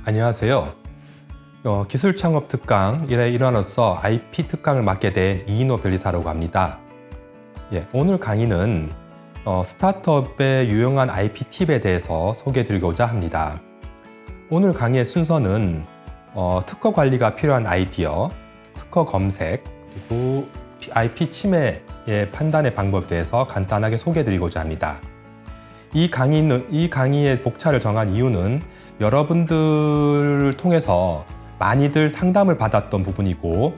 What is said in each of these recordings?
안녕하세요. 기술 창업 특강 1의 일환으로서 IP 특강을 맡게 된 이인호 변리사라고 합니다. 오늘 강의는 스타트업의 유용한 IP 팁에 대해서 소개해 드리고자 합니다. 오늘 강의의 순서는 특허 관리가 필요한 아이디어, 특허 검색, 그리고 IP 침해의 판단의 방법에 대해서 간단하게 소개해 드리고자 합니다. 이 강의의 목차를 정한 이유는 여러분들을 통해서 많이들 상담을 받았던 부분이고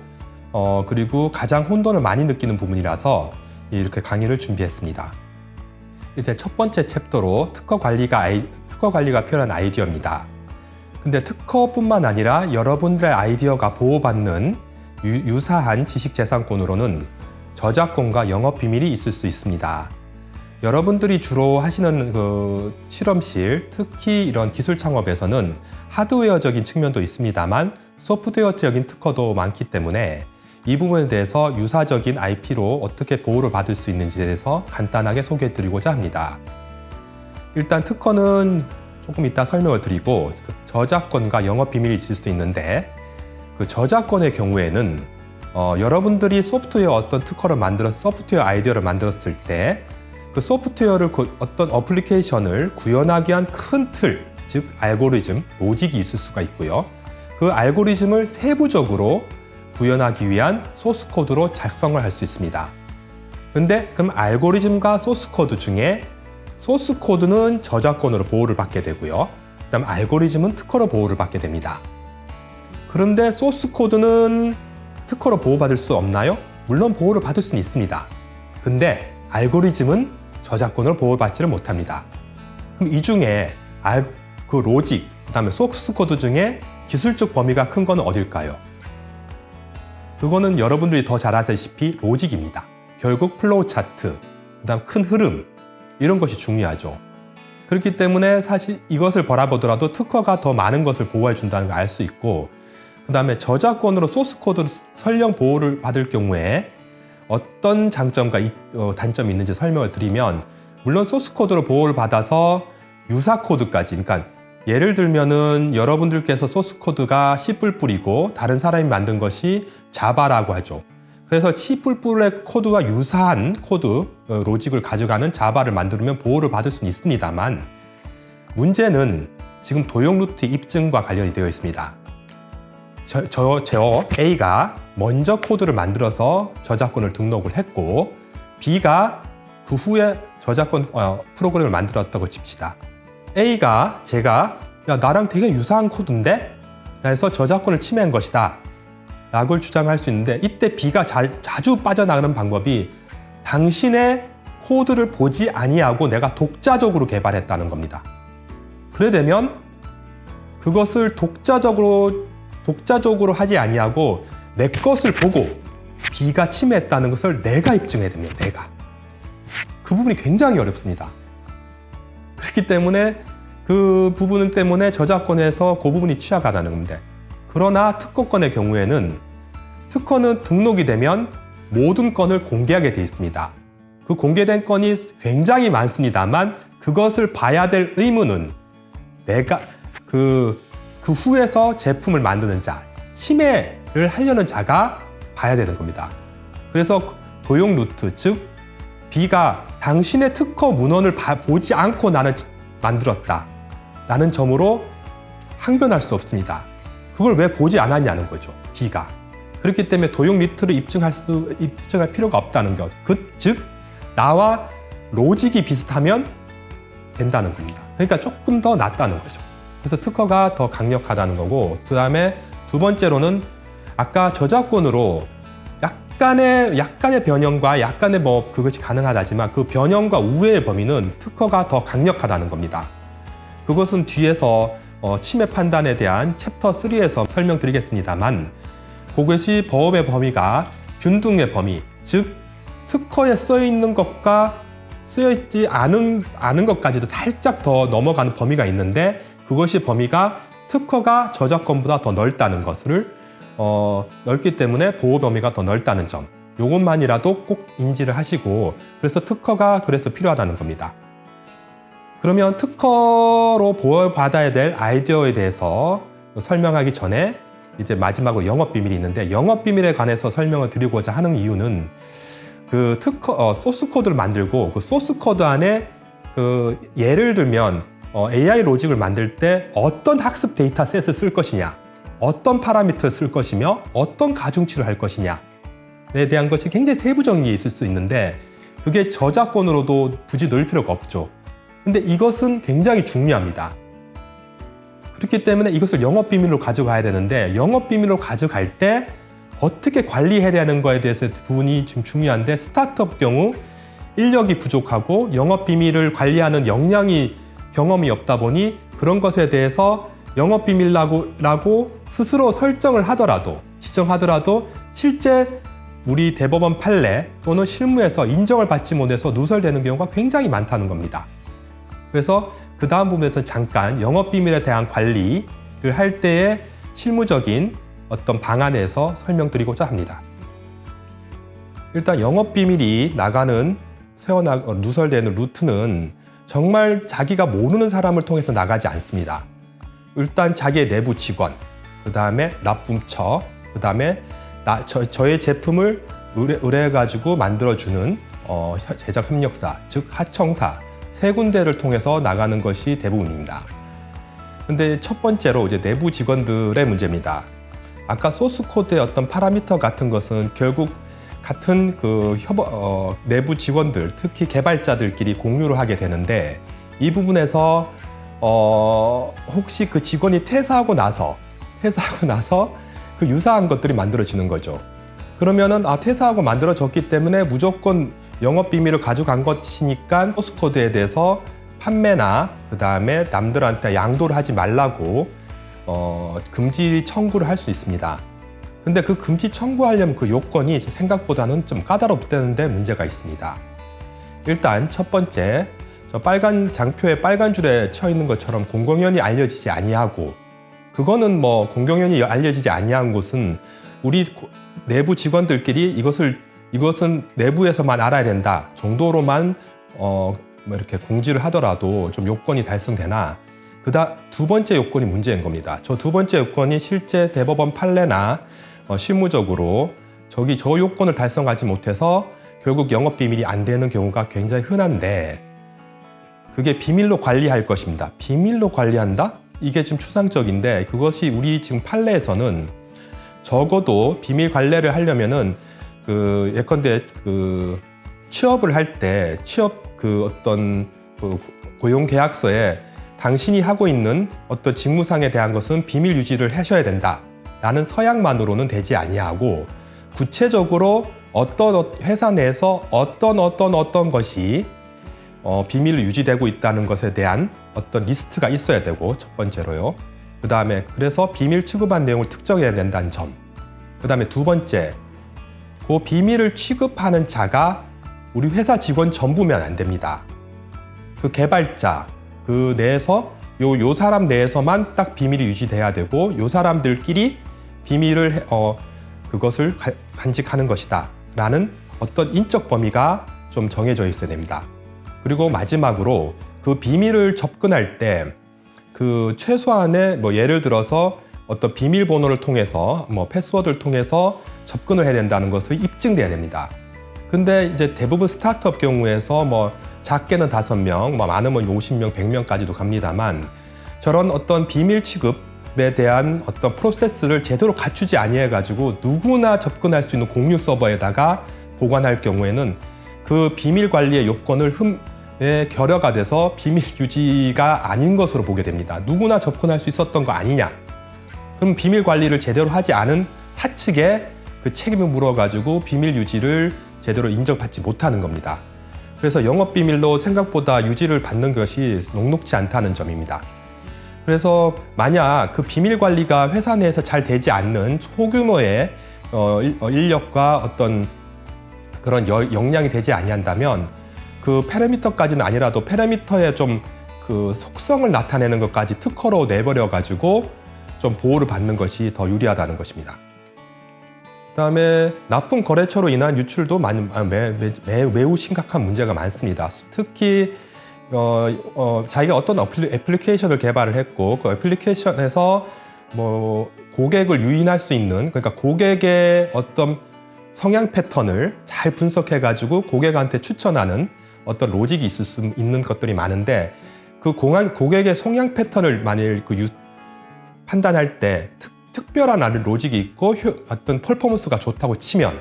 그리고 가장 혼돈을 많이 느끼는 부분이라서 이렇게 강의를 준비했습니다. 이제 첫 번째 챕터로 특허 관리가 필요한 아이디어입니다. 근데 특허뿐만 아니라 여러분들의 아이디어가 보호받는 유사한 지식재산권으로는 저작권과 영업비밀이 있을 수 있습니다. 여러분들이 주로 하시는 실험실, 특히 이런 기술 창업에서는 하드웨어적인 측면도 있습니다만 소프트웨어적인 특허도 많기 때문에 이 부분에 대해서 유사적인 IP로 어떻게 보호를 받을 수 있는지에 대해서 간단하게 소개해 드리고자 합니다. 일단 특허는 조금 이따 설명을 드리고 저작권과 영업비밀이 있을 수 있는데 그 저작권의 경우에는 여러분들이 소프트웨어 소프트웨어 아이디어를 만들었을 때 그 소프트웨어를 어떤 어플리케이션을 구현하기 위한 큰 틀, 즉 알고리즘, 로직이 있을 수가 있고요. 그 알고리즘을 세부적으로 구현하기 위한 소스 코드로 작성을 할 수 있습니다. 근데 그럼 알고리즘과 소스 코드 중에 소스 코드는 저작권으로 보호를 받게 되고요. 그다음 알고리즘은 특허로 보호를 받게 됩니다. 그런데 소스 코드는 특허로 보호받을 수 없나요? 물론 보호를 받을 수는 있습니다. 근데 알고리즘은 저작권을 보호받지를 못합니다. 그럼 이 중에 그 로직, 그 다음에 소스 코드 중에 기술적 범위가 큰 건 어딜까요? 그거는 여러분들이 더 잘 아시다시피 로직입니다. 결국 플로우 차트, 그 다음 큰 흐름, 이런 것이 중요하죠. 그렇기 때문에 사실 이것을 바라보더라도 특허가 더 많은 것을 보호해 준다는 걸 알 수 있고, 그 다음에 저작권으로 소스 코드 설령 보호를 받을 경우에 어떤 장점과 단점이 있는지 설명을 드리면, 물론 소스 코드로 보호를 받아서 유사 코드까지, 그러니까 예를 들면은 여러분들께서 소스 코드가 C++이고 다른 사람이 만든 것이 자바라고 하죠. 그래서 C++의 코드와 유사한 코드, 로직을 가져가는 자바를 만들면 보호를 받을 수는 있습니다만, 문제는 지금 도용 루트 입증과 관련이 되어 있습니다. 저 A가 먼저 코드를 만들어서 저작권을 등록을 했고 B가 그 후에 저작권 프로그램을 만들었다고 칩시다. 제가 야 나랑 되게 유사한 코드인데? 그래서 저작권을 침해한 것이다 라고 주장할 수 있는데, 이때 B가 자주 빠져나가는 방법이 당신의 코드를 보지 아니하고 내가 독자적으로 개발했다는 겁니다. 그래 되면 그것을 독자적으로 하지 아니하고 내 것을 보고 B가 침해했다는 것을 내가 입증해야 됩니다. 내가. 그 부분이 굉장히 어렵습니다. 그렇기 때문에 그 부분 때문에 저작권에서 그 부분이 취약하다는 겁니다. 그러나 특허권의 경우에는 특허는 등록이 되면 모든 건을 공개하게 되어 있습니다. 그 공개된 건이 굉장히 많습니다만 그것을 봐야 될 의무는 내가 그 후에서 제품을 만드는 자, 침해를 하려는 자가 봐야 되는 겁니다. 그래서 도용 루트, 즉 B가 당신의 특허 문헌을 보지 않고 나는 만들었다 라는 점으로 항변할 수 없습니다. 그걸 왜 보지 않았냐는 거죠, B가. 그렇기 때문에 도용 루트를 입증할 필요가 없다는 것. 즉 나와 로직이 비슷하면 된다는 겁니다. 그러니까 조금 더 낫다는 거죠. 그래서 특허가 더 강력하다는 거고, 그 다음에 두 번째로는 아까 저작권으로 약간의 변형과 약간의 그것이 가능하다지만 그 변형과 우회의 범위는 특허가 더 강력하다는 겁니다. 그것은 뒤에서 침해 판단에 대한 챕터 3에서 설명드리겠습니다만, 그것이 보험의 범위가 균등의 범위, 즉 특허에 써있는 것과 쓰여있지 않은 것까지도 살짝 더 넘어가는 범위가 있는데, 그것이 범위가 특허가 저작권보다 더 넓다는 것을 넓기 때문에 보호 범위가 더 넓다는 점, 이것만이라도 꼭 인지를 하시고, 그래서 특허가 필요하다는 겁니다. 그러면 특허로 보호받아야 될 아이디어에 대해서 설명하기 전에 이제 마지막으로 영업 비밀이 있는데, 영업 비밀에 관해서 설명을 드리고자 하는 이유는 그 소스 코드를 만들고 그 소스 코드 안에 예를 들면 AI 로직을 만들 때 어떤 학습 데이터셋을 쓸 것이냐, 어떤 파라미터를 쓸 것이며 어떤 가중치를 할 것이냐에 대한 것이 굉장히 세부적인 게 있을 수 있는데, 그게 저작권으로도 굳이 넣을 필요가 없죠. 근데 이것은 굉장히 중요합니다. 그렇기 때문에 이것을 영업 비밀로 가져가야 되는데, 영업 비밀로 가져갈 때 어떻게 관리해야 되는 거에 대해서 부분이 좀 중요한데, 스타트업 경우 인력이 부족하고 영업 비밀을 관리하는 경험이 없다 보니 그런 것에 대해서 영업 비밀라고 스스로 설정을 하더라도, 지정하더라도 실제 우리 대법원 판례 또는 실무에서 인정을 받지 못해서 누설되는 경우가 굉장히 많다는 겁니다. 그래서 그 다음 부분에서 잠깐 영업 비밀에 대한 관리를 할 때의 실무적인 어떤 방안에서 설명드리고자 합니다. 일단 영업 비밀이 누설되는 루트는 정말 자기가 모르는 사람을 통해서 나가지 않습니다. 일단 자기의 내부 직원, 그 다음에 납품처, 그 다음에 저의 제품을 의뢰해가지고 만들어주는 제작 협력사, 즉 하청사, 세 군데를 통해서 나가는 것이 대부분입니다. 근데 첫 번째로 이제 내부 직원들의 문제입니다. 아까 소스 코드의 어떤 파라미터 같은 것은 결국 같은 내부 직원들, 특히 개발자들끼리 공유를 하게 되는데, 이 부분에서 혹시 그 직원이 퇴사하고 나서 그 유사한 것들이 만들어지는 거죠. 그러면은 퇴사하고 만들어졌기 때문에 무조건 영업 비밀을 가져간 것이니까 소스 코드에 대해서 판매나 그 다음에 남들한테 양도를 하지 말라고 금지 청구를 할 수 있습니다. 근데 그 금지 청구하려면 그 요건이 생각보다는 좀 까다롭다는데 문제가 있습니다. 일단 첫 번째, 저 빨간 장표에 빨간 줄에 쳐 있는 것처럼 공공연히 알려지지 아니하고, 그거는 뭐 공공연히 알려지지 아니한 곳은 우리 내부 직원들끼리 이것은 내부에서만 알아야 된다 정도로만 이렇게 공지를 하더라도 좀 요건이 달성되나, 두 번째 요건이 문제인 겁니다. 저 두 번째 요건이 실제 대법원 판례나 실무적으로 저 요건을 달성하지 못해서 결국 영업 비밀이 안 되는 경우가 굉장히 흔한데, 그게 비밀로 관리할 것입니다. 비밀로 관리한다? 이게 좀 추상적인데, 그것이 우리 지금 판례에서는 적어도 비밀 관리를 하려면은 예컨대 취업을 할 때 어떤 고용 계약서에 당신이 하고 있는 어떤 직무상에 대한 것은 비밀 유지를 하셔야 된다 라는 서약만으로는 되지 아니하고, 구체적으로 어떤 회사 내에서 어떤 것이 비밀로 유지되고 있다는 것에 대한 어떤 리스트가 있어야 되고, 첫 번째로요. 그 다음에 그래서 비밀 취급한 내용을 특정해야 된다는 점. 그 다음에 두 번째, 그 비밀을 취급하는 자가 우리 회사 직원 전부면 안 됩니다. 그 개발자, 그 내에서 요 사람 내에서만 딱 비밀이 유지돼야 되고, 요 사람들끼리 비밀을 그것을 간직하는 것이다 라는 어떤 인적 범위가 좀 정해져 있어야 됩니다. 그리고 마지막으로 그 비밀을 접근할 때 그 최소한의 예를 들어서 어떤 비밀번호를 통해서 패스워드를 통해서 접근을 해야 된다는 것을 입증돼야 됩니다. 근데 이제 대부분 스타트업 경우에서 작게는 5명, 많으면 50명, 100명까지도 갑니다만, 저런 어떤 비밀 취급에 대한 어떤 프로세스를 제대로 갖추지 아니해 가지고 누구나 접근할 수 있는 공유 서버에다가 보관할 경우에는 그 비밀 관리의 요건을 결여가 돼서 비밀 유지가 아닌 것으로 보게 됩니다. 누구나 접근할 수 있었던 거 아니냐? 그럼 비밀 관리를 제대로 하지 않은 사측에 그 책임을 물어가지고 비밀 유지를 제대로 인정받지 못하는 겁니다. 그래서 영업 비밀로 생각보다 유지를 받는 것이 녹록지 않다는 점입니다. 그래서 만약 그 비밀 관리가 회사 내에서 잘 되지 않는 소규모의 인력과 어떤 그런 역량이 되지 아니한다면, 그 파라미터까지는 아니라도 파라미터의 좀 그 속성을 나타내는 것까지 특허로 내버려 가지고 좀 보호를 받는 것이 더 유리하다는 것입니다. 그다음에 납품 거래처로 인한 유출도 매우 심각한 문제가 많습니다. 특히 자기가 어떤 애플리케이션을 개발을 했고, 그 애플리케이션에서 고객을 유인할 수 있는, 그러니까 고객의 어떤 성향 패턴을 잘 분석해가지고 고객한테 추천하는 어떤 로직이 있을 수 있는 것들이 많은데, 그 고객의 성향 패턴을 만일 판단할 때 특별한 로직이 있고 어떤 퍼포먼스가 좋다고 치면,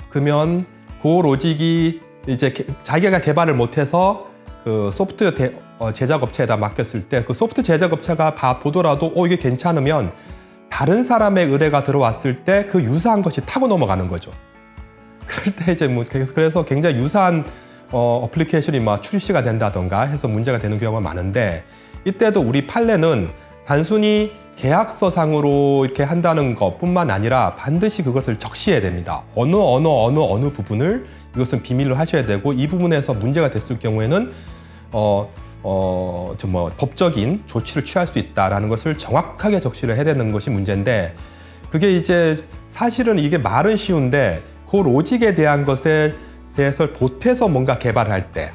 그러면 그 로직이 이제 자기가 개발을 못해서 그 소프트웨어 제작업체에다 맡겼을 때 그 소프트 제작업체가 보더라도 이게 괜찮으면 다른 사람의 의뢰가 들어왔을 때 그 유사한 것이 타고 넘어가는 거죠. 그럴 때 이제 그래서 굉장히 유사한 어플리케이션이 출시가 된다던가 해서 문제가 되는 경우가 많은데, 이때도 우리 판례는 단순히 계약서상으로 이렇게 한다는 것뿐만 아니라 반드시 그것을 적시해야 됩니다. 어느 부분을 이것은 비밀로 하셔야 되고, 이 부분에서 문제가 됐을 경우에는 법적인 조치를 취할 수 있다라는 것을 정확하게 적시를 해야 되는 것이 문제인데, 그게 이제 사실은 이게 말은 쉬운데 그 로직에 대한 것에 대해서 보태서 뭔가 개발할 때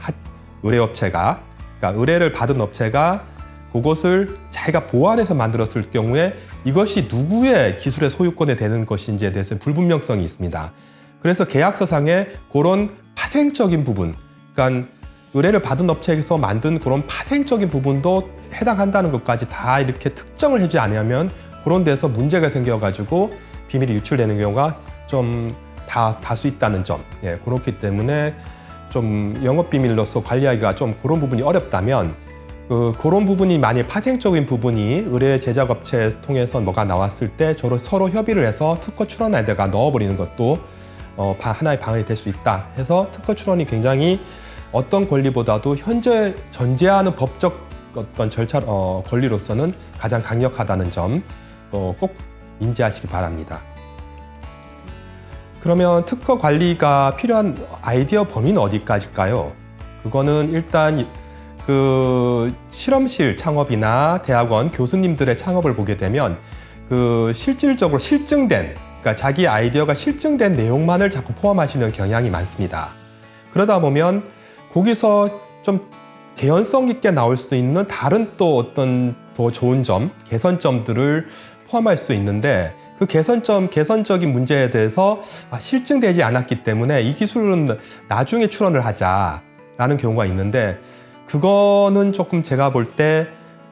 의뢰업체가, 그러니까 의뢰를 받은 업체가 그것을 자기가 보완해서 만들었을 경우에 이것이 누구의 기술의 소유권에 되는 것인지에 대해서 불분명성이 있습니다. 그래서 계약서상에 그런 파생적인 부분, 그러니까 의뢰를 받은 업체에서 만든 그런 파생적인 부분도 해당한다는 것까지 다 이렇게 특정을 해주지 않으면 그런 데서 문제가 생겨가지고 비밀이 유출되는 경우가 좀 다수 있다는 점. 그렇기 때문에 좀 영업비밀로서 관리하기가 좀 그런 부분이 어렵다면, 그런 부분이 만약 파생적인 부분이 의뢰 제작업체 통해서 뭐가 나왔을 때 서로 협의를 해서 특허 출원에다가 넣어버리는 것도 하나의 방안이 될 수 있다 해서, 특허 출원이 굉장히 어떤 권리보다도 현재 전제하는 법적 어떤 절차 권리로서는 가장 강력하다는 점 꼭 인지하시기 바랍니다. 그러면 특허 관리가 필요한 아이디어 범위는 어디까지일까요? 그거는 일단 그 실험실 창업이나 대학원 교수님들의 창업을 보게 되면 실질적으로 실증된, 그러니까 자기 아이디어가 실증된 내용만을 자꾸 포함하시는 경향이 많습니다. 그러다 보면 거기서 좀 개연성 있게 나올 수 있는 다른 또 어떤 더 좋은 점, 개선점들을 포함할 수 있는데, 그 개선적인 문제에 대해서 실증되지 않았기 때문에 이 기술은 나중에 출원을 하자라는 경우가 있는데, 그거는 조금 제가 볼 때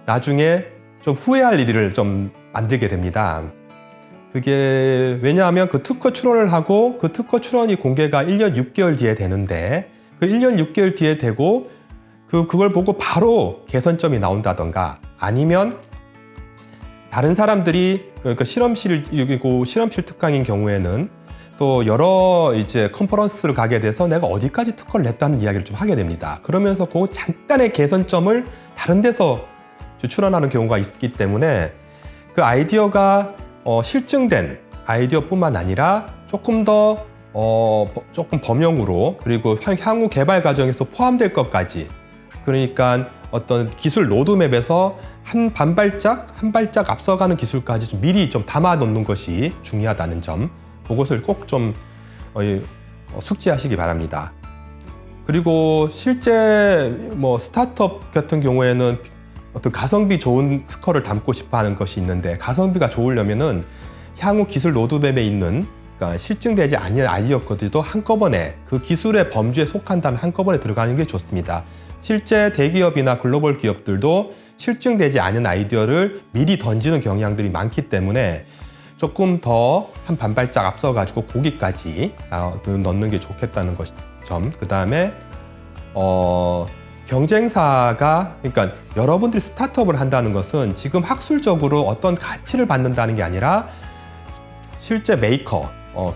나중에 좀 후회할 일을 좀 만들게 됩니다. 그게 왜냐하면 그 특허 출원을 하고 그 특허 출원이 공개가 1년 6개월 뒤에 되는데, 그 1년 6개월 뒤에 되고 그걸 보고 바로 개선점이 나온다던가, 아니면 다른 사람들이, 그러니까 실험실 특강인 경우에는 또 여러 이제 컨퍼런스를 가게 돼서 내가 어디까지 특허를 냈다는 이야기를 좀 하게 됩니다. 그러면서 그 잠깐의 개선점을 다른 데서 출원하는 경우가 있기 때문에 그 아이디어가 실증된 아이디어뿐만 아니라 조금 더 조금 범용으로, 그리고 향후 개발 과정에서 포함될 것까지, 그러니까 어떤 기술 로드맵에서 한 발짝 앞서가는 기술까지 좀 미리 좀 담아 놓는 것이 중요하다는 점, 그것을 꼭 좀 숙지하시기 바랍니다. 그리고 실제 스타트업 같은 경우에는 어떤 가성비 좋은 특허를 담고 싶어 하는 것이 있는데, 가성비가 좋으려면은 향후 기술 로드맵에 있는, 그러니까 실증되지 않은 아이디어들도 한꺼번에 그 기술의 범주에 속한다면 한꺼번에 들어가는 게 좋습니다. 실제 대기업이나 글로벌 기업들도 실증되지 않은 아이디어를 미리 던지는 경향들이 많기 때문에 조금 더 한 반발짝 앞서가지고 거기까지 넣는 게 좋겠다는 점. 그 다음에 경쟁사가, 그러니까 여러분들이 스타트업을 한다는 것은 지금 학술적으로 어떤 가치를 받는다는 게 아니라 실제 메이커,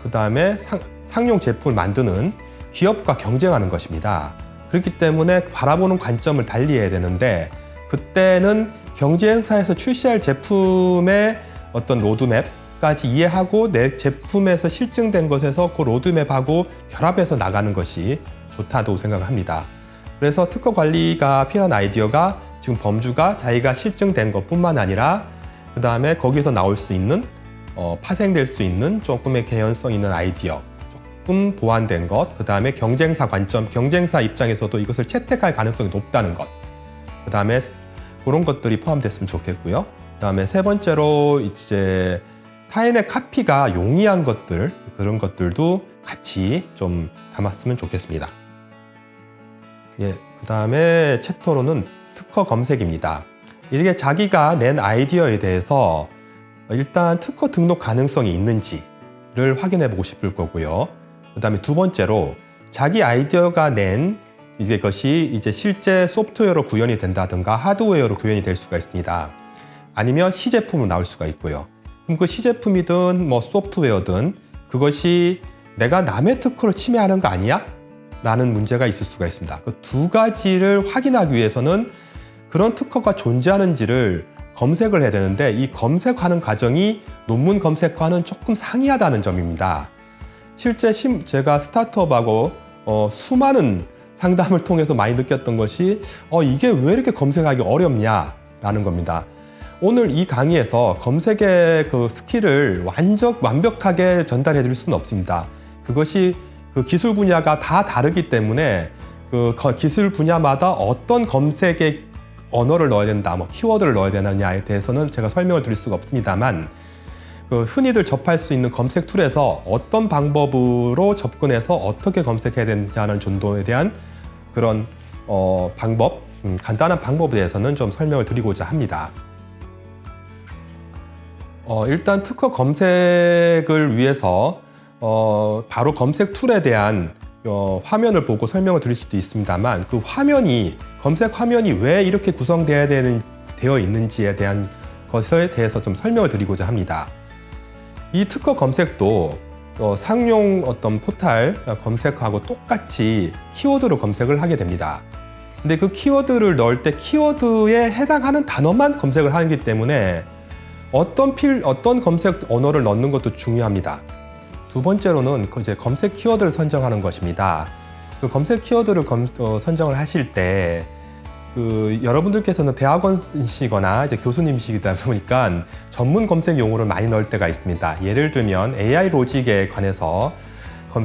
그 다음에 상용 제품을 만드는 기업과 경쟁하는 것입니다. 그렇기 때문에 바라보는 관점을 달리해야 되는데, 그때는 경쟁사에서 출시할 제품의 어떤 로드맵까지 이해하고 내 제품에서 실증된 것에서 그 로드맵하고 결합해서 나가는 것이 좋다고 생각합니다. 그래서 특허 관리가 필요한 아이디어가 지금 범주가 자기가 실증된 것뿐만 아니라 그 다음에 거기서 나올 수 있는 파생될 수 있는 조금의 개연성 있는 아이디어, 조금 보완된 것, 그 다음에 경쟁사 관점, 경쟁사 입장에서도 이것을 채택할 가능성이 높다는 것, 그 다음에 그런 것들이 포함됐으면 좋겠고요. 그다음에 세 번째로 이제 타인의 카피가 용이한 것들, 그런 것들도 같이 좀 담았으면 좋겠습니다. 예, 그다음에 챕터로는 특허 검색입니다. 이게 자기가 낸 아이디어에 대해서 일단 특허 등록 가능성이 있는지를 확인해 보고 싶을 거고요. 그다음에 두 번째로 자기 아이디어가 낸 이것이 이제 실제 소프트웨어로 구현이 된다든가 하드웨어로 구현이 될 수가 있습니다. 아니면 시제품으로 나올 수가 있고요. 그럼 그 시제품이든 뭐 소프트웨어든 그것이 내가 남의 특허를 침해하는 거 아니야? 라는 문제가 있을 수가 있습니다. 그 두 가지를 확인하기 위해서는 그런 특허가 존재하는지를 검색을 해야 되는데 이 검색하는 과정이 논문 검색과는 조금 상이하다는 점입니다. 실제 제가 스타트업하고 수많은 상담을 통해서 많이 느꼈던 것이 이게 왜 이렇게 검색하기 어렵냐라는 겁니다. 오늘 이 강의에서 검색의 그 스킬을 완벽하게 전달해 드릴 수는 없습니다. 그것이 그 기술 분야가 다 다르기 때문에 그 기술 분야마다 어떤 검색의 언어를 넣어야 된다, 뭐 키워드를 넣어야 되느냐에 대해서는 제가 설명을 드릴 수가 없습니다만 그 흔히들 접할 수 있는 검색 툴에서 어떤 방법으로 접근해서 어떻게 검색해야 되는지 하는 정도에 대한 그런 방법, 간단한 방법에 대해서는 좀 설명을 드리고자 합니다. 일단 특허 검색을 위해서 바로 검색 툴에 대한 화면을 보고 설명을 드릴 수도 있습니다만 그 검색 화면이 왜 이렇게 되어 있는지에 대한 것에 대해서 좀 설명을 드리고자 합니다. 이 특허 검색도 상용 어떤 포탈 검색하고 똑같이 키워드로 검색을 하게 됩니다. 근데 그 키워드를 넣을 때 키워드에 해당하는 단어만 검색을 하기 때문에 어떤 검색 언어를 넣는 것도 중요합니다. 두 번째로는 이제 검색 키워드를 선정하는 것입니다. 그 검색 키워드를 선정을 하실 때 여러분들께서는 대학원이시거나 이제 교수님이시다 보니까 전문 검색 용어를 많이 넣을 때가 있습니다. 예를 들면 AI 로직에 관해서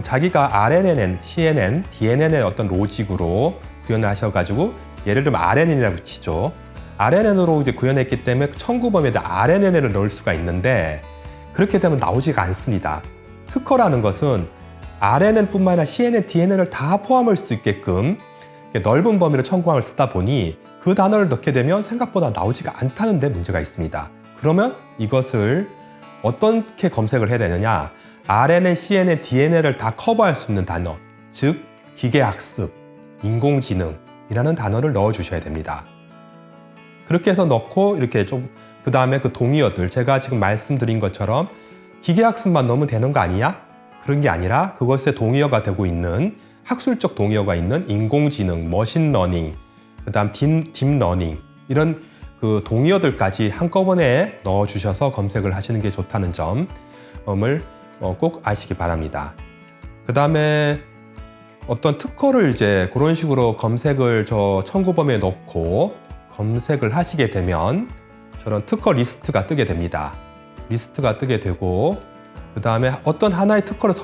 자기가 RNN, CNN, DNN의 어떤 로직으로 구현을 하셔가지고 예를 들면 RNN이라고 치죠. RNN으로 이제 구현했기 때문에 청구범위에다 RNN을 넣을 수가 있는데 그렇게 되면 나오지가 않습니다. 특허라는 것은 RNN뿐만 아니라 CNN, DNN을 다 포함할 수 있게끔 넓은 범위로 청구항을 쓰다 보니 그 단어를 넣게 되면 생각보다 나오지가 않다는 데 문제가 있습니다. 그러면 이것을 어떻게 검색을 해야 되느냐? RNN, CNN, DNN을 다 커버할 수 있는 단어, 즉 기계학습, 인공지능이라는 단어를 넣어주셔야 됩니다. 그렇게 해서 넣고 이렇게 그 다음에 그 동의어들, 제가 지금 말씀드린 것처럼 기계학습만 넣으면 되는 거 아니냐? 그런 게 아니라 그것에 동의어가 되고 있는 학술적 동의어가 있는 인공지능, 머신러닝, 그 다음 딥러닝 이런 그 동의어들까지 한꺼번에 넣어주셔서 검색을 하시는 게 좋다는 점을 꼭 아시기 바랍니다. 그 다음에 어떤 특허를 이제 그런 식으로 검색을 청구 범위에 넣고 검색을 하시게 되면 저런 특허 리스트가 뜨게 됩니다. 리스트가 뜨게 되고 그 다음에 어떤 하나의 특허를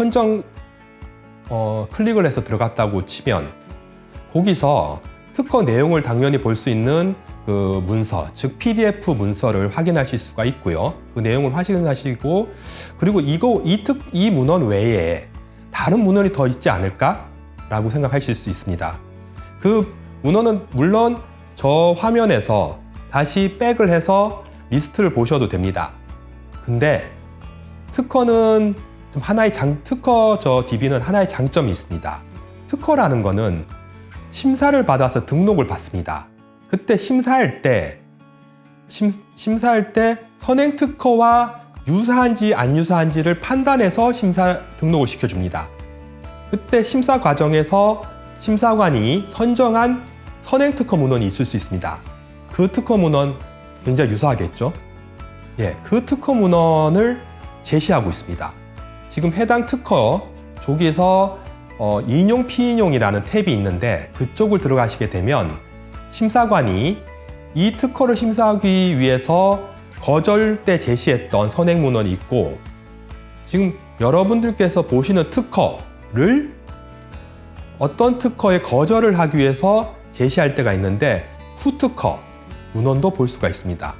클릭을 해서 들어갔다고 치면 거기서 특허 내용을 당연히 볼 수 있는 그 문서, 즉 PDF 문서를 확인하실 수가 있고요. 그 내용을 확인하시고 그리고 이 문헌 외에 다른 문헌이 더 있지 않을까라고 생각하실 수 있습니다. 그 문헌은 물론 저 화면에서 다시 백을 해서 리스트를 보셔도 됩니다. 근데 특허는 특허 DB는 하나의 장점이 있습니다. 특허라는 거는 심사를 받아서 등록을 받습니다. 그때 심사할 때 선행 특허와 유사한지 안 유사한지를 판단해서 등록을 시켜줍니다. 그때 심사 과정에서 심사관이 선정한 선행 특허 문헌이 있을 수 있습니다. 그 특허 문헌 굉장히 유사하겠죠? 예, 그 특허 문헌을 제시하고 있습니다. 지금 해당 특허 쪽에서 인용, 피인용이라는 탭이 있는데 그쪽을 들어가시게 되면 심사관이 이 특허를 심사하기 위해서 거절 때 제시했던 선행 문헌이 있고 지금 여러분들께서 보시는 특허를 어떤 특허에 거절을 하기 위해서 제시할 때가 있는데 후특허 문헌도 볼 수가 있습니다.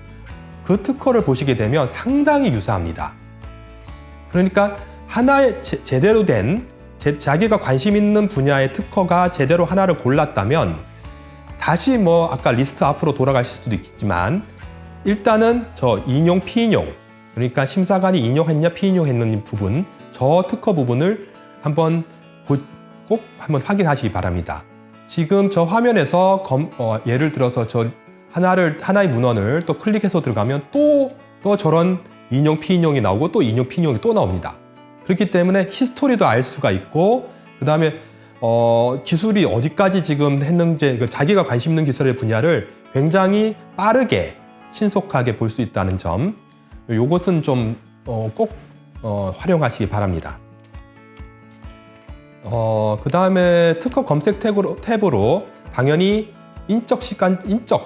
그 특허를 보시게 되면 상당히 유사합니다. 그러니까 하나의 제대로 된 자기가 관심 있는 분야의 특허가 제대로 하나를 골랐다면 다시 뭐 아까 리스트 앞으로 돌아가실 수도 있겠지만 일단은 저 인용, 피인용, 그러니까 심사관이 인용했냐 피인용했는 부분, 저 특허 부분을 한번 꼭 한번 확인하시기 바랍니다. 지금 저 화면에서 예를 들어서 저 하나의 문헌을 또 클릭해서 들어가면 또 저런 인용, 피인용이 나오고 또 인용, 피인용이 또 나옵니다. 그렇기 때문에 히스토리도 알 수가 있고 그 다음에 기술이 어디까지 지금 했는지 자기가 관심 있는 기술의 분야를 굉장히 빠르게 신속하게 볼 수 있다는 점, 요것은 좀 꼭 활용하시기 바랍니다. 그 다음에 특허 검색 탭으로 당연히 인적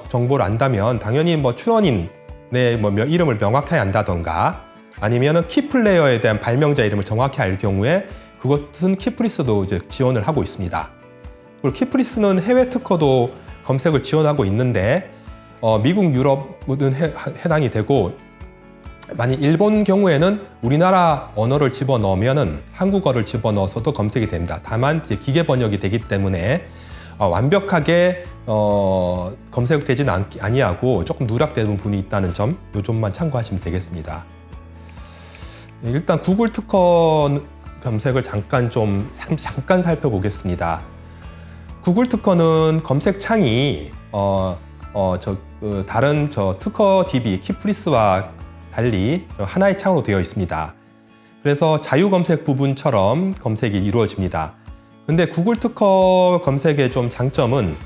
정보를 안다면 당연히 뭐 출원인의 이름을 명확하게 안다던가 아니면은 키플레이어에 대한 발명자 이름을 정확히 알 경우에 그것은 키프리스도 이제 지원을 하고 있습니다. 그리고 키프리스는 해외 특허도 검색을 지원하고 있는데 미국, 유럽은 해당이 되고 만약 일본 경우에는 우리나라 언어를 집어넣으면은 한국어를 집어넣어서도 검색이 됩니다. 다만 기계 번역이 되기 때문에 완벽하게 검색되지는 아니하고 조금 누락되는 부분이 있다는 점, 요 점만 참고하시면 되겠습니다. 일단 구글 특허 검색을 잠깐 살펴보겠습니다. 구글 특허는 검색창이 다른 특허 DB 키프리스와 달리 하나의 창으로 되어 있습니다. 그래서 자유 검색 부분처럼 검색이 이루어집니다. 근데 구글 특허 검색의 좀 장점은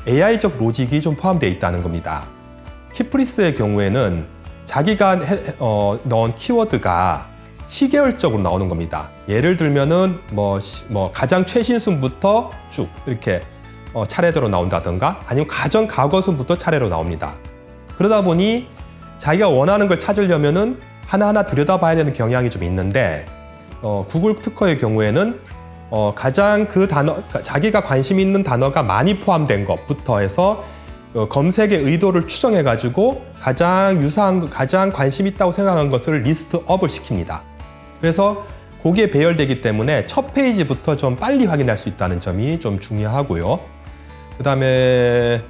AI적 로직이 좀 포함되어 있다는 겁니다. 키프리스의 경우에는 자기가 넣은 키워드가 시계열적으로 나오는 겁니다. 예를 들면은 가장 최신 순부터 쭉 이렇게 차례대로 나온다던가 아니면 가장 과거 순부터 차례로 나옵니다. 그러다 보니 자기가 원하는 걸 찾으려면은 하나하나 들여다봐야 되는 경향이 좀 있는데 구글 특허의 경우에는 가장 그 단어, 자기가 관심 있는 단어가 많이 포함된 것부터 해서 검색의 의도를 추정해가지고 가장 유사한, 가장 관심 있다고 생각한 것을 리스트업을 시킵니다. 그래서 거기에 배열되기 때문에 첫 페이지부터 좀 빨리 확인할 수 있다는 점이 좀 중요하고요. 그 다음에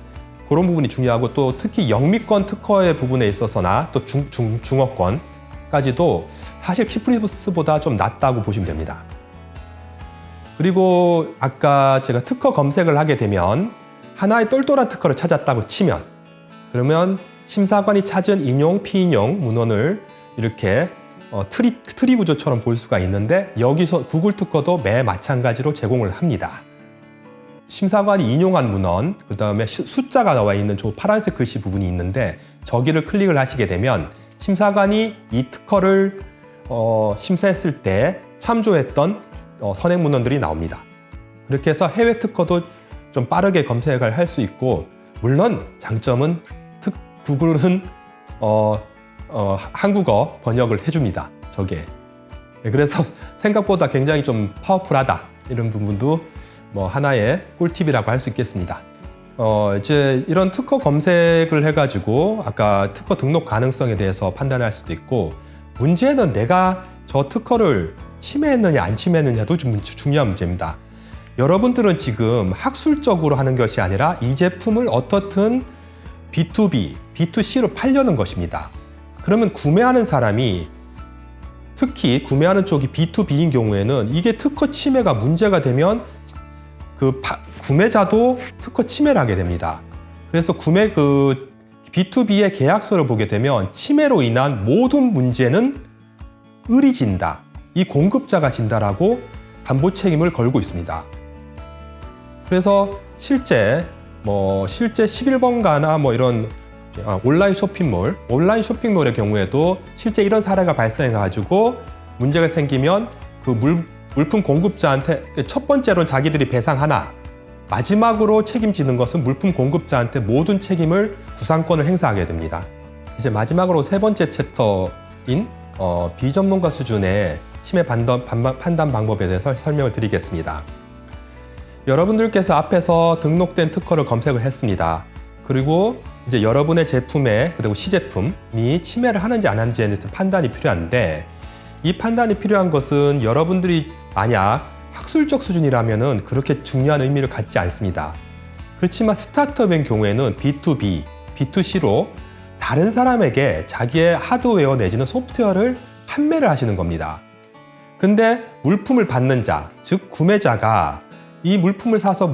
그런 부분이 중요하고 또 특히 영미권 특허의 부분에 있어서나 또 중어권까지도 사실 키프리스보다 좀 낫다고 보시면 됩니다. 그리고 아까 제가 특허 검색을 하게 되면 하나의 똘똘한 특허를 찾았다고 치면 그러면 심사관이 찾은 인용, 피인용 문헌을 이렇게 트리 구조처럼 볼 수가 있는데 여기서 구글 특허도 매 마찬가지로 제공을 합니다. 심사관이 인용한 문헌, 그 다음에 숫자가 나와 있는 저 파란색 글씨 부분이 있는데 저기를 클릭을 하시게 되면 심사관이 이 특허를 심사했을 때 참조했던 선행 문헌들이 나옵니다. 그렇게 해서 해외 특허도 좀 빠르게 검색을 할 수 있고 물론 장점은 구글은 한국어 번역을 해줍니다. 저게. 그래서 생각보다 굉장히 좀 파워풀하다 이런 부분도 하나의 꿀팁이라고 할 수 있겠습니다. 이제 이런 특허 검색을 해가지고 아까 특허 등록 가능성에 대해서 판단할 수도 있고 문제는 내가 저 특허를 침해했느냐 안 침해했느냐도 좀 중요한 문제입니다. 여러분들은 지금 학술적으로 하는 것이 아니라 이 제품을 어떻든 B2B, B2C로 팔려는 것입니다. 그러면 구매하는 사람이 특히 구매하는 쪽이 B2B인 경우에는 이게 특허 침해가 문제가 되면 구매자도 특허 침해를 하게 됩니다. 그래서 B2B의 계약서를 보게 되면 침해로 인한 모든 문제는 을이 진다. 이 공급자가 진다라고 담보 책임을 걸고 있습니다. 그래서 실제 11번가나 이런 온라인 쇼핑몰의 경우에도 실제 이런 사례가 발생해가지고 문제가 생기면 물품 공급자한테 첫 번째로는 자기들이 배상하나 마지막으로 책임지는 것은 물품 공급자한테 모든 책임을 구상권을 행사하게 됩니다. 이제 마지막으로 세 번째 챕터인 비전문가 수준의 침해 판단 방법에 대해서 설명을 드리겠습니다. 여러분들께서 앞에서 등록된 특허를 검색을 했습니다. 그리고 이제 여러분의 제품에 그리고 시제품이 침해를 하는지 안 하는지에 대해서 판단이 필요한데, 이 판단이 필요한 것은 여러분들이 만약 학술적 수준이라면은 그렇게 중요한 의미를 갖지 않습니다. 그렇지만 스타트업인 경우에는 B2B, B2C로 다른 사람에게 자기의 하드웨어 내지는 소프트웨어를 판매를 하시는 겁니다. 근데 물품을 받는 자, 즉 구매자가 이 물품을 사서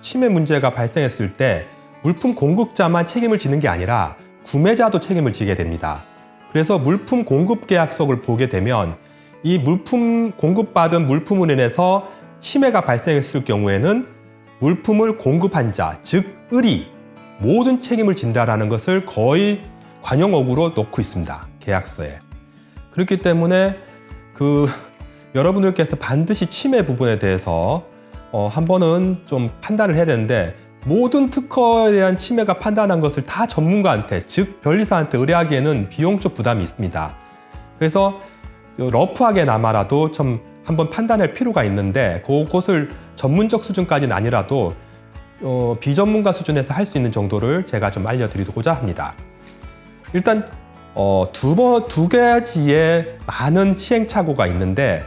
침해 문제가 발생했을 때 물품 공급자만 책임을 지는 게 아니라 구매자도 책임을 지게 됩니다. 그래서 물품 공급 계약서를 보게 되면 이 물품 공급받은 물품으로 인해서 침해가 발생했을 경우에는 물품을 공급한 자, 즉 을이 모든 책임을 진다라는 것을 거의 관용어구로 놓고 있습니다. 계약서에. 그렇기 때문에 여러분들께서 반드시 침해 부분에 대해서 한 번은 좀 판단을 해야 되는데, 모든 특허에 대한 침해가 판단한 것을 다 전문가한테, 즉 변리사한테 의뢰하기에는 비용적 부담이 있습니다. 그래서 러프하게나마라도 좀 한번 판단할 필요가 있는데, 그것을 전문적 수준까지는 아니라도 비전문가 수준에서 할 수 있는 정도를 제가 좀 알려드리고자 합니다. 일단 두 가지의 많은 시행착오가 있는데,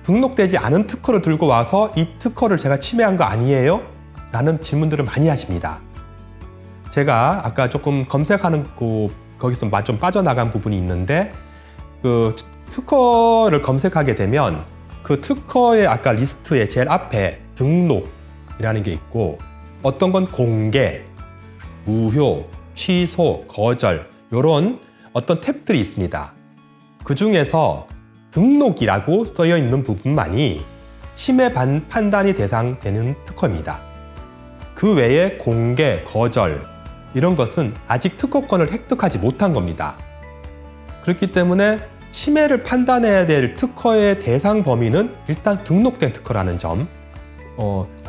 등록되지 않은 특허를 들고 와서 이 특허를 제가 침해한 거 아니에요? 라는 질문들을 많이 하십니다. 제가 아까 조금 검색하는 거기서 좀 빠져나간 부분이 있는데, 그 특허를 검색하게 되면 그 특허의 아까 리스트의 제일 앞에 등록이라는 게 있고, 어떤 건 공개, 무효, 취소, 거절, 이런 어떤 탭들이 있습니다. 그 중에서 등록이라고 쓰여 있는 부분만이 침해 판단이 대상되는 특허입니다. 그 외에 공개, 거절 이런 것은 아직 특허권을 획득하지 못한 겁니다. 그렇기 때문에 침해를 판단해야 될 특허의 대상 범위는 일단 등록된 특허라는 점,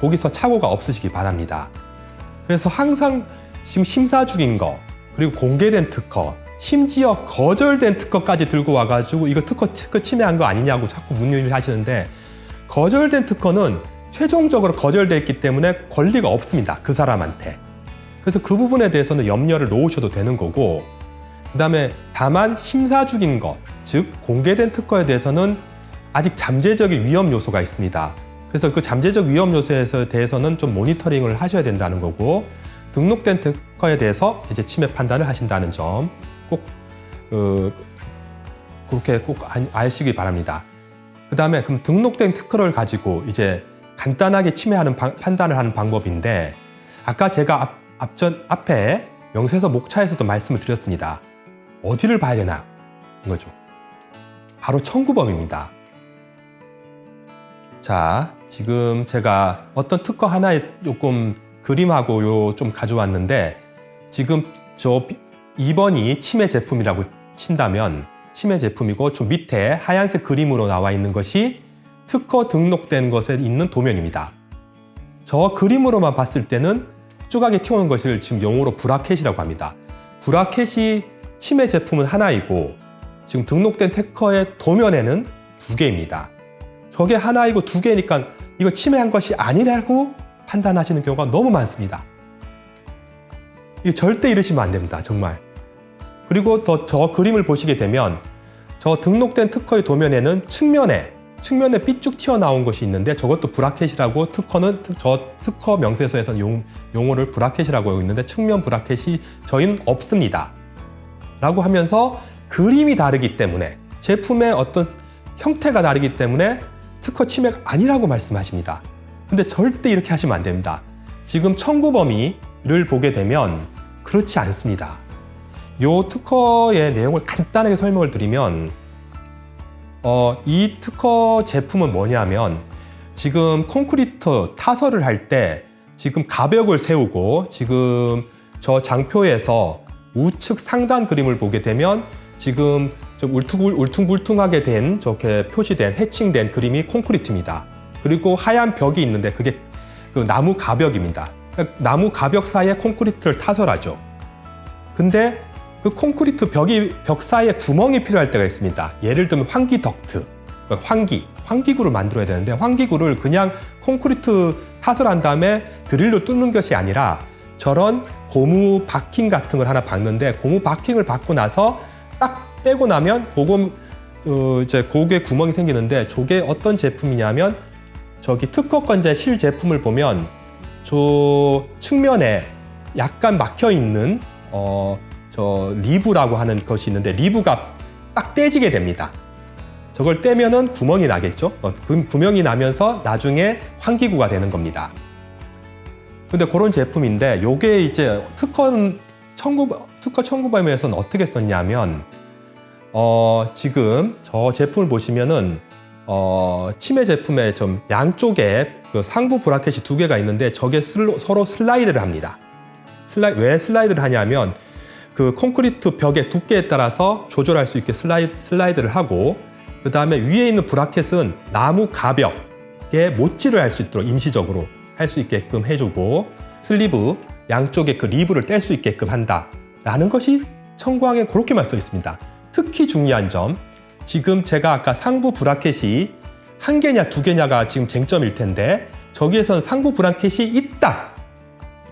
거기서 착오가 없으시기 바랍니다. 그래서 항상 지금 심사 중인 거, 그리고 공개된 특허, 심지어 거절된 특허까지 들고 와가지고 이거 특허 침해한 거 아니냐고 자꾸 문의를 하시는데, 거절된 특허는 최종적으로 거절되어 있기 때문에 권리가 없습니다. 그 사람한테. 그래서 그 부분에 대해서는 염려를 놓으셔도 되는 거고, 그 다음에 다만 심사 중인 것, 즉 공개된 특허에 대해서는 아직 잠재적인 위험 요소가 있습니다. 그래서 그 잠재적 위험 요소에 대해서는 좀 모니터링을 하셔야 된다는 거고, 등록된 특허에 대해서 이제 침해 판단을 하신다는 점 꼭 그렇게 꼭 아시기 바랍니다. 그 다음에 그럼 등록된 특허를 가지고 이제 간단하게 침해하는 판단을 하는 방법인데, 아까 제가 앞에 명세서 목차에서도 말씀을 드렸습니다. 어디를 봐야 되나 이거죠. 바로 청구범위입니다. 자, 지금 제가 어떤 특허 하나에 조금 그림하고 좀 가져왔는데, 지금 저 2번이 침해 제품이라고 친다면 침해 제품이고, 저 밑에 하얀색 그림으로 나와 있는 것이 특허 등록된 것에 있는 도면입니다. 저 그림으로만 봤을 때는 쭈각이 튀어오는 것을 지금 영어로 브라켓이라고 합니다. 브라켓이 침해 제품은 하나이고, 지금 등록된 특허의 도면에는 2개입니다. 저게 하나이고 2개니까 이거 침해한 것이 아니라고 판단하시는 경우가 너무 많습니다. 이거 절대 이러시면 안 됩니다. 정말. 그리고 저 그림을 보시게 되면 저 등록된 특허의 도면에는 측면에 삐쭉 튀어나온 것이 있는데, 저것도 브라켓이라고, 저 특허 명세서에서는 용어를 브라켓이라고 하고 있는데, 측면 브라켓이 저희는 없습니다. 라고 하면서 그림이 다르기 때문에, 제품의 어떤 형태가 다르기 때문에 특허 침해가 아니라고 말씀하십니다. 근데 절대 이렇게 하시면 안 됩니다. 지금 청구 범위를 보게 되면 그렇지 않습니다. 이 특허의 내용을 간단하게 설명을 드리면, 이 특허 제품은 뭐냐면, 지금 콘크리트 타설을 할 때 지금 가벽을 세우고, 지금 저 장표에서 우측 상단 그림을 보게 되면 지금 좀 울퉁불퉁하게 된, 저렇게 표시된, 해칭된 그림이 콘크리트입니다. 그리고 하얀 벽이 있는데 그게 그 나무 가벽입니다. 그러니까 나무 가벽 사이에 콘크리트를 타설하죠. 근데 그 콘크리트 벽 사이에 구멍이 필요할 때가 있습니다. 예를 들면 환기 덕트, 환기구를 만들어야 되는데, 환기구를 그냥 콘크리트 타설한 다음에 드릴로 뚫는 것이 아니라 저런 고무 바킹 같은 걸 하나 박는데 고무 바킹을 박고 나서 딱 빼고 나면 이제 고개 구멍이 생기는데 저게 어떤 제품이냐면 저기 특허 건자의 실 제품을 보면 저 측면에 약간 막혀 있는 저 리브라고 하는 것이 있는데 리브가 딱 떼지게 됩니다. 저걸 떼면은 구멍이 나겠죠. 구멍이 나면서 나중에 환기구가 되는 겁니다. 근데 그런 제품인데 요게 이제 특허 청구범위에서는 어떻게 썼냐면 지금 저 제품을 보시면은 치매 제품의 좀 양쪽에 그 상부 브라켓이 두 개가 있는데 저게 서로 슬라이드를 합니다. 왜 슬라이드를 하냐면 그 콘크리트 벽의 두께에 따라서 조절할 수 있게 슬라이드를 하고 그 다음에 위에 있는 브라켓은 나무 가벽에 못질을 할 수 있도록 임시적으로 할 수 있게끔 해주고 슬리브 양쪽에 그 리브를 뗄 수 있게끔 한다라는 것이 청구항에 그렇게만 써 있습니다. 특히 중요한 점, 지금 제가 아까 상부 브라켓이 한 개냐 두 개냐가 지금 쟁점일 텐데 저기에선 상부 브라켓이 있다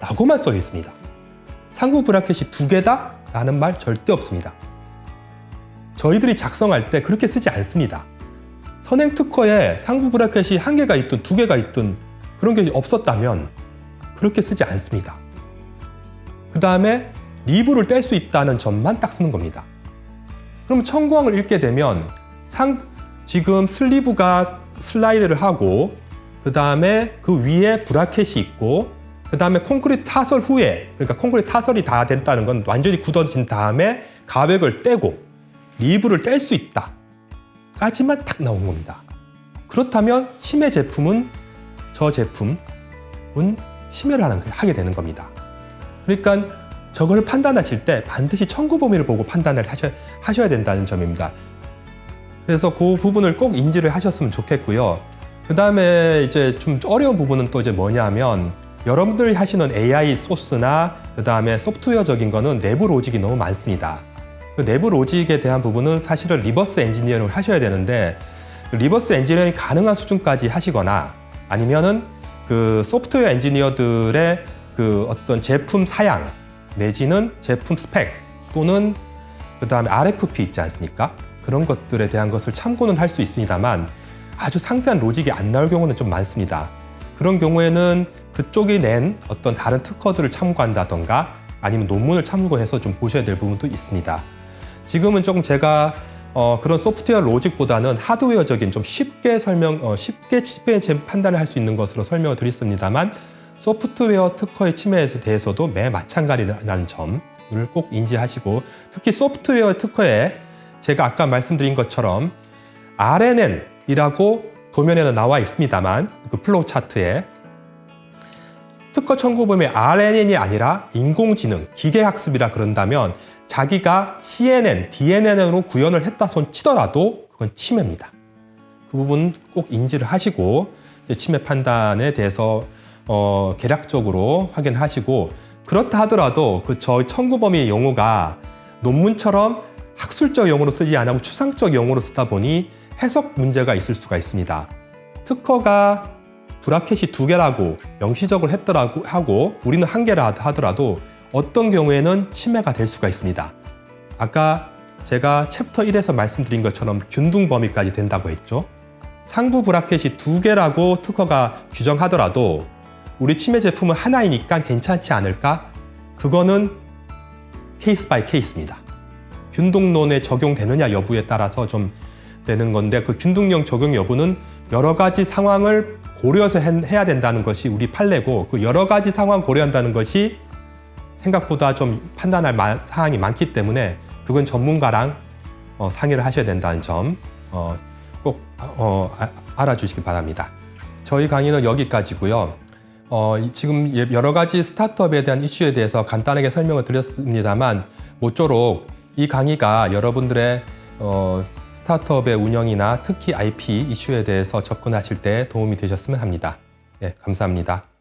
라고만 써 있습니다. 상부 브라켓이 두 개다 라는 말 절대 없습니다. 저희들이 작성할 때 그렇게 쓰지 않습니다. 선행 특허에 상부 브라켓이 한 개가 있든 두 개가 있든 그런 게 없었다면 그렇게 쓰지 않습니다. 그 다음에 리브를 뗄 수 있다는 점만 딱 쓰는 겁니다. 그럼 청구항을 읽게 되면 지금 슬리브가 슬라이드를 하고 그 다음에 그 위에 브라켓이 있고 그 다음에 콘크리트 타설 후에, 그러니까 콘크리트 타설이 다 됐다는 건 완전히 굳어진 다음에 가백을 떼고 리브를 뗄 수 있다 까지만 딱 나온 겁니다. 그렇다면 치매 제품은 저 제품은 치매를 하게 되는 겁니다. 그러니까 저걸 판단하실 때 반드시 청구 범위를 보고 판단을 하셔야 된다는 점입니다. 그래서 그 부분을 꼭 인지를 하셨으면 좋겠고요. 그 다음에 이제 좀 어려운 부분은 또 이제 뭐냐면 여러분들이 하시는 AI 소스나 그 다음에 소프트웨어적인 거는 내부 로직이 너무 많습니다. 그 내부 로직에 대한 부분은 사실은 리버스 엔지니어링을 하셔야 되는데 리버스 엔지니어링이 가능한 수준까지 하시거나 아니면은 그 소프트웨어 엔지니어들의 그 어떤 제품 사양 내지는 제품 스펙 또는 그 다음에 RFP 있지 않습니까? 그런 것들에 대한 것을 참고는 할 수 있습니다만 아주 상세한 로직이 안 나올 경우는 좀 많습니다. 그런 경우에는 그쪽이 낸 어떤 다른 특허들을 참고한다던가 아니면 논문을 참고해서 좀 보셔야 될 부분도 있습니다. 지금은 조금 제가 그런 소프트웨어 로직보다는 하드웨어적인 좀 쉽게 판단을 할 수 있는 것으로 설명을 드렸습니다만 소프트웨어 특허의 침해에 대해서도 매 마찬가지라는 점을 꼭 인지하시고 특히 소프트웨어 특허에 제가 아까 말씀드린 것처럼 RNN이라고 도면에는 나와 있습니다만 그 플로우 차트에 특허 청구 범위 RNN이 아니라 인공지능, 기계학습이라 그런다면 자기가 CNN, DNN으로 구현을 했다 손 치더라도 그건 침해입니다. 그 부분 꼭 인지를 하시고 침해 판단에 대해서 개략적으로 확인하시고 그렇다 하더라도 저희 청구 범위 용어가 논문처럼 학술적 용어로 쓰지 않고 추상적 용어로 쓰다 보니 해석 문제가 있을 수가 있습니다. 특허가 브라켓이 두 개라고 명시적으로 했더라고 하고 우리는 한 개라 하더라도 어떤 경우에는 침해가 될 수가 있습니다. 아까 제가 챕터 1에서 말씀드린 것처럼 균등 범위까지 된다고 했죠. 상부 브라켓이 두 개라고 특허가 규정하더라도 우리 치매 제품은 하나이니까 괜찮지 않을까? 그거는 케이스 바이 케이스입니다. 균등론에 적용되느냐 여부에 따라서 좀 되는 건데 그 균등령 적용 여부는 여러 가지 상황을 고려해서 해야 된다는 것이 우리 판례고 그 여러 가지 상황 고려한다는 것이 생각보다 좀 판단할 사항이 많기 때문에 그건 전문가랑 상의를 하셔야 된다는 점 꼭 알아주시기 바랍니다. 저희 강의는 여기까지고요. 지금 여러 가지 스타트업에 대한 이슈에 대해서 간단하게 설명을 드렸습니다만 모쪼록 이 강의가 여러분들의 스타트업의 운영이나 특히 IP 이슈에 대해서 접근하실 때 도움이 되셨으면 합니다. 네, 감사합니다.